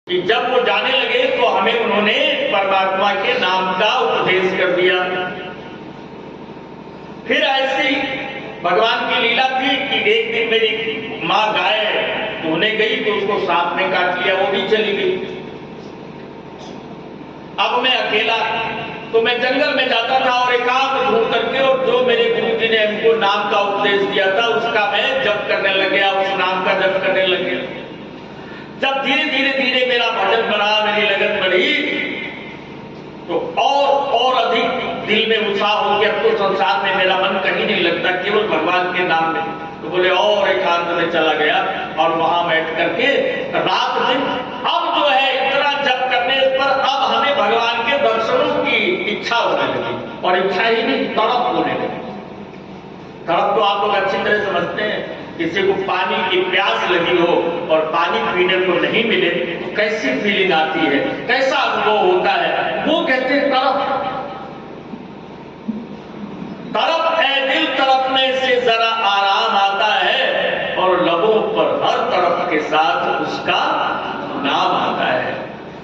कि जब वो जाने लगे तो हमें उन्होंने परमात्मा के नाम का उपदेश कर दिया। फिर ऐसी भगवान की लीला थी कि एक दिन मेरी माँ गाय धोने गई तो उसको सांप ने काट लिया, वो भी चली गई। अब मैं अकेला, तो मैं जंगल में जाता था और एकांत ढूंढ करके, और जो मेरे गुरु जी ने हमको नाम का उपदेश दिया था उसका मैं जप करने लग गया, उस नाम का जप करने लग गया। जब धीरे धीरे धीरे मेरा भजन बना, मेरी लगन बढ़ी, तो और अधिक दिल में उत्साह हो गया। अब तो संसार में मेरा मन कहीं नहीं लगता, केवल भगवान के नाम में। तो बोले और एकांत में चला गया और वहां बैठ करके रात दिन अब जो है इतना जप करने पर अब हमें भगवान के दर्शनों की इच्छा होने लगी, और इच्छा ही नहीं, तड़प होने लगी। तड़प तो आप लोग अच्छी तरह समझते हैं, किसी को पानी की प्यास लगी हो और पानी पीने को नहीं मिले तो कैसी फीलिंग आती है, कैसा अनुभव होता है, वो कहते हैं तड़प। तड़प है दिल तड़पने से जरा आराम आता है, और लबों पर हर तड़प के साथ उसका नाम आता है।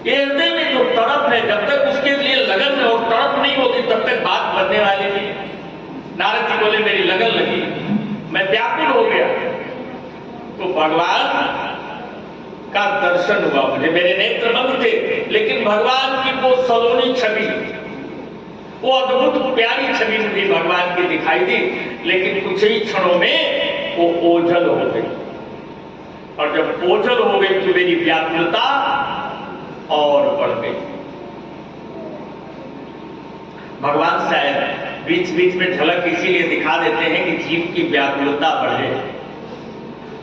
ये हृदय में जो तड़प है, जब तक उसके लिए लगन और तड़प नहीं होगी तब तक बात बनने वाली नहीं। नारद जी बोले मेरी लगन लगी, मैं व्याकुल हो गया, तो भगवान का दर्शन हुआ मुझे। मेरे नेत्र बंद थे, लेकिन भगवान की वो सलोनी छवि, वो अद्भुत प्यारी छवि मुझे भगवान की दिखाई दी। लेकिन कुछ ही क्षणों में वो ओझल हो गई, और जब ओझल हो गई तो मेरी व्याकुलता और बढ़ गई। भगवान शायद बीच बीच में झलक इसीलिए दिखा देते हैं कि जीव की व्याकुलता बढ़े।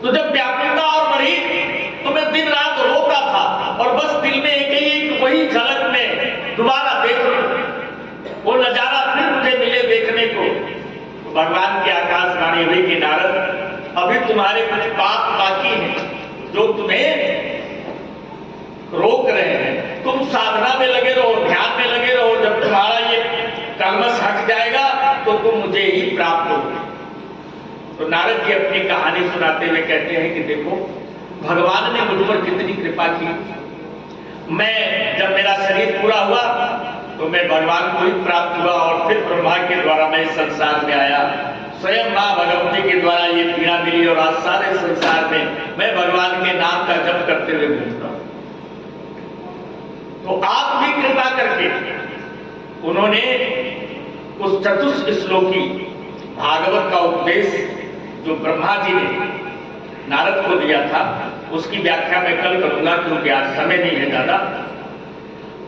तो जब व्याकुलता और बढ़ी तो मैं दिन रात रोता था, और बस दिल में एक वही झलक में दोबारा देख लूं, वो नजारा फिर मुझे मिले देखने को। तो भगवान की आकाशवाणी हुई कि नारद, अभी तुम्हारे कुछ पाप बाकी हैं जो तुम्हें रोक रहे हैं। तुम साधना में लगे रहो, ध्यान में लगे रहो, जब तुम्हारा ये कलमश हट जाएगा तो तुम मुझे ही प्राप्त होगे। तो नारद जी अपनी कहानी सुनाते हुए कहते हैं कि देखो भगवान ने मुझ पर कितनी कृपा की। मैं जब मेरा शरीर पूरा हुआ तो मैं भगवान को ही प्राप्त हुआ, और फिर ब्रह्मा के द्वारा मैं इस संसार में आया। स्वयं मां भगवती के द्वारा ये पीड़ा मिली, और आज सारे संसार में मैं भगवान के नाम का जप करते हुए घूमता हूं। तो आप भी कृपा करके, उन्होंने उस चतुष्क श्लोकी भागवत का उपदेश जो ब्रह्मा जी ने नारद को दिया था, उसकी व्याख्या मैं कल करूंगा, क्योंकि आज समय नहीं है ज्यादा।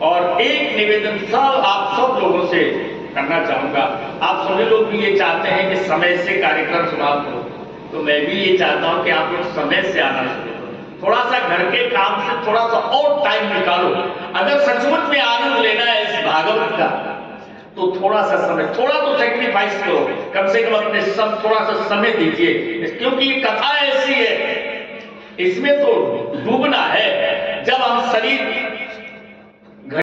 और एक निवेदन आप सब लोगों से करना चाहूंगा। आप सभी लोग भी ये चाहते हैं कि समय से कार्यक्रम समाप्त हो, तो मैं भी ये चाहता हूं कि आप लोग समय से आना शुरू करो। थोड़ा सा घर के काम से थोड़ा सा और टाइम निकालो। अगर सचमुच में आनंद लेना है इस भागवत का, तो थोड़ा सा समय, थोड़ा तो सेक्रीफाइस करो, कम से कम अपने सब थोड़ा सा समय दीजिए, क्योंकि ये कथा ऐसी है, इसमें तो डूबना है। जब हम शरीर